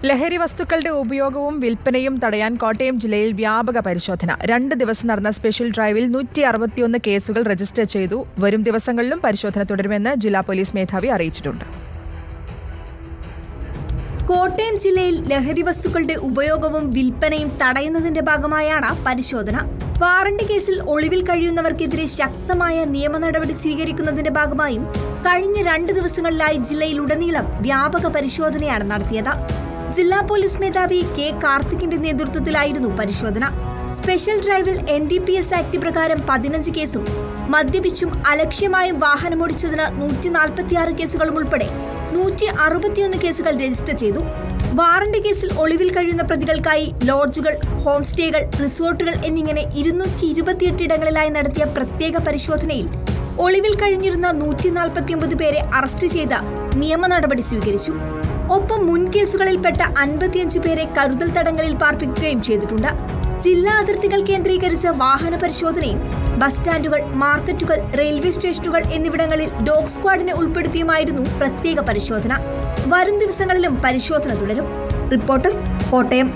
ലഹരി വസ്തുക്കളുടെ ഉപയോഗവും വിൽപ്പനയും തടയാൻ കോട്ടയം ജില്ലയിൽ വ്യാപക പരിശോധന. 2 ദിവസം നടന്ന സ്പെഷ്യൽ ഡ്രൈവിൽ 161 കേസുകൾ രജിസ്റ്റർ ചെയ്തു. വരും ദിവസങ്ങളിലും പരിശോധന തുടരുമെന്ന് ജില്ലാ പോലീസ് മേധാവി അറിയിച്ചിട്ടുണ്ട്. കോട്ടയം ജില്ലയിൽ ലഹരി വസ്തുക്കളുടെ ഉപയോഗവും വിൽപ്പനയും തടയുന്നതിന്റെ ഭാഗമായാണ് പരിശോധന. വാറണ്ട് കേസിൽ ഒളിവിൽ കഴിയുന്നവർക്കെതിരെ ശക്തമായ നിയമ നടപടി സ്വീകരിക്കുന്നതിന്റെ ഭാഗമായും കഴിഞ്ഞ 2 ദിവസങ്ങളിലായി ജില്ലയിലുടനീളം വ്യാപക പരിശോധനയാണ് നടത്തിയത്. ജില്ലാ പോലീസ് മേധാവി കെ കാർത്തികിന്റെ നേതൃത്വത്തിലായിരുന്നു പരിശോധന. സ്പെഷ്യൽ ഡ്രൈവിൽ NDPS ആക്ട് പ്രകാരം 15 കേസും മദ്യപിച്ചും അലക്ഷ്യമായും വാഹനമോടിച്ചതിന് 146 കേസുകളും ഉൾപ്പെടെ 161 കേസുകൾ രജിസ്റ്റർ ചെയ്തു. വാറണ്ട് കേസിൽ ഒളിവിൽ കഴിയുന്ന പ്രതികൾക്കായി ലോഡ്ജുകൾ, ഹോം സ്റ്റേകൾ, റിസോർട്ടുകൾ എന്നിങ്ങനെ 228 ഇടങ്ങളിലായി നടത്തിയ പ്രത്യേക പരിശോധനയിൽ ഒളിവിൽ കഴിഞ്ഞിരുന്ന 149 പേരെ അറസ്റ്റ് ചെയ്ത് നിയമ നടപടി സ്വീകരിച്ചു. ഒപ്പം മുൻ കേസുകളിൽപ്പെട്ട 55 പേരെ കരുതൽ തടങ്കലിൽ പാർപ്പിക്കുകയും ചെയ്തിട്ടുണ്ട്. ജില്ലാ അതിർത്തികൾ കേന്ദ്രീകരിച്ച വാഹന പരിശോധനയും ബസ് സ്റ്റാൻഡുകൾ, മാർക്കറ്റുകൾ, റെയിൽവേ സ്റ്റേഷനുകൾ എന്നിവിടങ്ങളിൽ ഡോഗ് സ്ക്വാഡിനെ ഉൾപ്പെടുത്തിയുമായിരുന്നു പ്രത്യേക പരിശോധന. വരും ദിവസങ്ങളിലും പരിശോധന തുടരും. റിപ്പോർട്ടർ, കോട്ടയം.